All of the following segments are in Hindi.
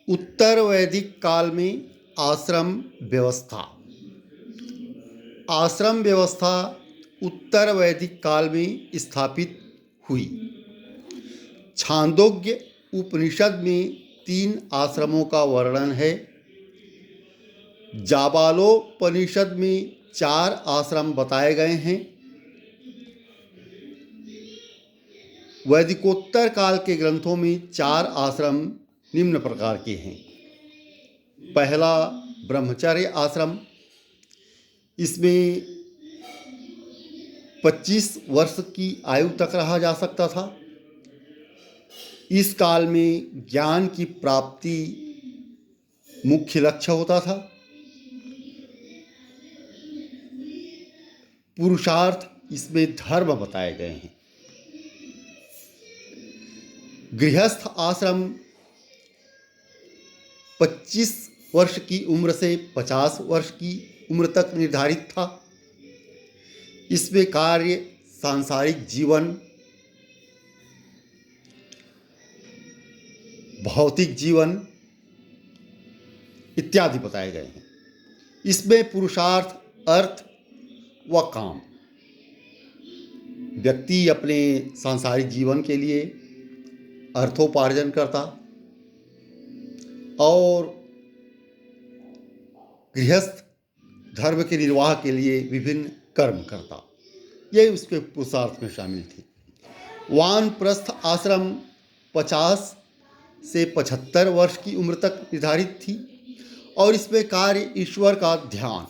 उत्तर वैदिक काल में आश्रम व्यवस्था। आश्रम व्यवस्था उत्तर वैदिक काल में स्थापित हुई। छांदोग्य उपनिषद में 3 आश्रमों का वर्णन है। जाबालोपनिषद में 4 आश्रम बताए गए हैं। वैदिकोत्तर काल के ग्रंथों में 4 आश्रम निम्न प्रकार के हैं। पहला ब्रह्मचर्य आश्रम, इसमें 25 वर्ष की आयु तक रहा जा सकता था। इस काल में ज्ञान की प्राप्ति मुख्य लक्ष्य होता था। पुरुषार्थ इसमें धर्म बताए गए हैं। गृहस्थ आश्रम 25 वर्ष की उम्र से 50 वर्ष की उम्र तक निर्धारित था। इसमें कार्य, सांसारिक जीवन, भौतिक जीवन इत्यादि बताए गए हैं। इसमें पुरुषार्थ, अर्थ व काम, व्यक्ति अपने सांसारिक जीवन के लिए अर्थोपार्जन करता और गृहस्थ धर्म के निर्वाह के लिए विभिन्न कर्म करता। यही उसके पुरुषार्थ में शामिल थे। वानप्रस्थ आश्रम 50 से 75 वर्ष की उम्र तक निर्धारित थी और इसमें कार्य ईश्वर का ध्यान,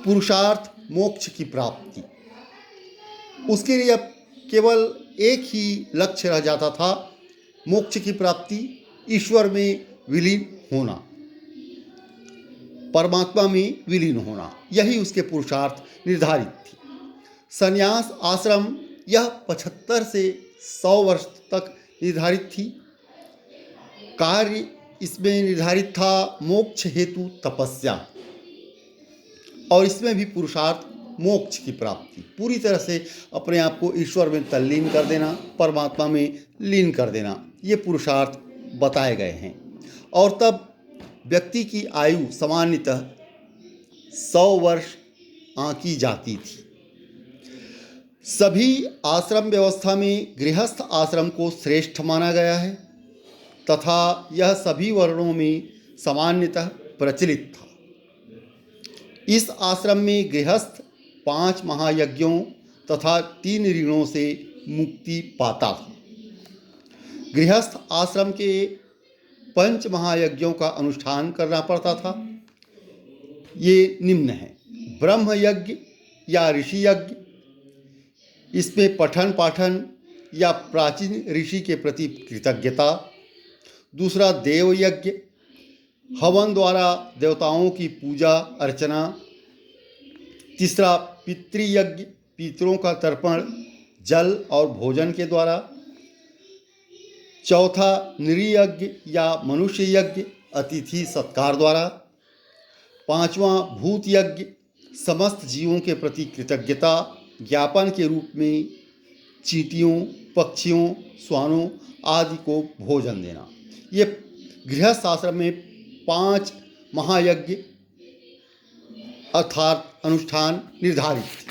पुरुषार्थ मोक्ष की प्राप्ति। उसके लिए अब केवल एक ही लक्ष्य रह जाता था, मोक्ष की प्राप्ति, ईश्वर में विलीन होना, परमात्मा में विलीन होना। यही उसके पुरुषार्थ निर्धारित थी। संन्यास आश्रम यह 75 से 100 वर्ष तक निर्धारित थी। कार्य इसमें निर्धारित था मोक्ष हेतु तपस्या और इसमें भी पुरुषार्थ मोक्ष की प्राप्ति, पूरी तरह से अपने आप को ईश्वर में तल्लीन कर देना, परमात्मा में लीन कर देना, ये पुरुषार्थ बताए गए हैं। और तब व्यक्ति की आयु सामान्यतः 100 वर्ष आंकी जाती थी। सभी आश्रम व्यवस्था में गृहस्थ आश्रम को श्रेष्ठ माना गया है तथा यह सभी वर्णों में सामान्यतः प्रचलित था। इस आश्रम में गृहस्थ 5 महायज्ञों तथा 3 ऋणों से मुक्ति पाता था। गृहस्थ आश्रम के 5 महायज्ञों का अनुष्ठान करना पड़ता था। ये निम्न है। ब्रह्म यज्ञ या ऋषि यज्ञ, इसमें पठन पाठन या प्राचीन ऋषि के प्रति कृतज्ञता। दूसरा देव यज्ञ, हवन द्वारा देवताओं की पूजा अर्चना। तीसरा पितृयज्ञ, पितरों का तर्पण जल और भोजन के द्वारा। चौथा नृयज्ञ या मनुष्य यज्ञ, अतिथि सत्कार द्वारा। 5वां भूत यज्ञ, समस्त जीवों के प्रति कृतज्ञता ज्ञापन के रूप में चींटियों, पक्षियों, श्वानों आदि को भोजन देना। ये गृहस्थ आश्रम में 5 महायज्ञ अर्थात अनुष्ठान निर्धारित थे।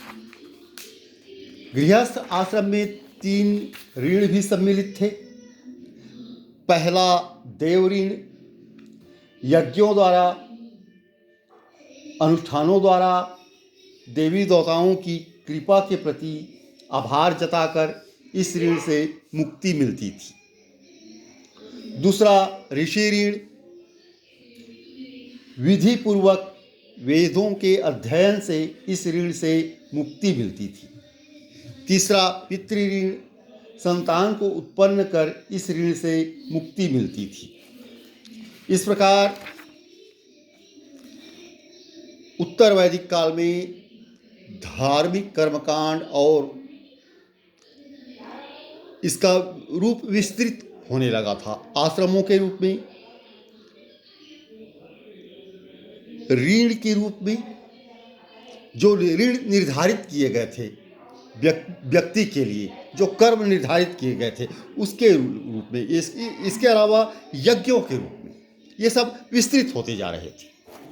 गृहस्थ आश्रम में 3 ऋण भी सम्मिलित थे। पहला देव ऋण, यज्ञों द्वारा, अनुष्ठानों द्वारा देवी देवताओं की कृपा के प्रति आभार जताकर इस ऋण से मुक्ति मिलती थी। दूसरा ऋषि ऋण, विधि पूर्वक वेदों के अध्ययन से इस ऋण से मुक्ति मिलती थी। तीसरा पितृ ऋण, संतान को उत्पन्न कर इस ऋण से मुक्ति मिलती थी। इस प्रकार उत्तर वैदिक काल में धार्मिक कर्मकांड और इसका रूप विस्तृत होने लगा था। आश्रमों के रूप में, ऋण के रूप में, जो ऋण निर्धारित किए गए थे व्यक्ति के लिए जो कर्म निर्धारित किए गए थे उसके रूप में, इसके अलावा यज्ञों के रूप में, ये सब विस्तृत होते जा रहे थे।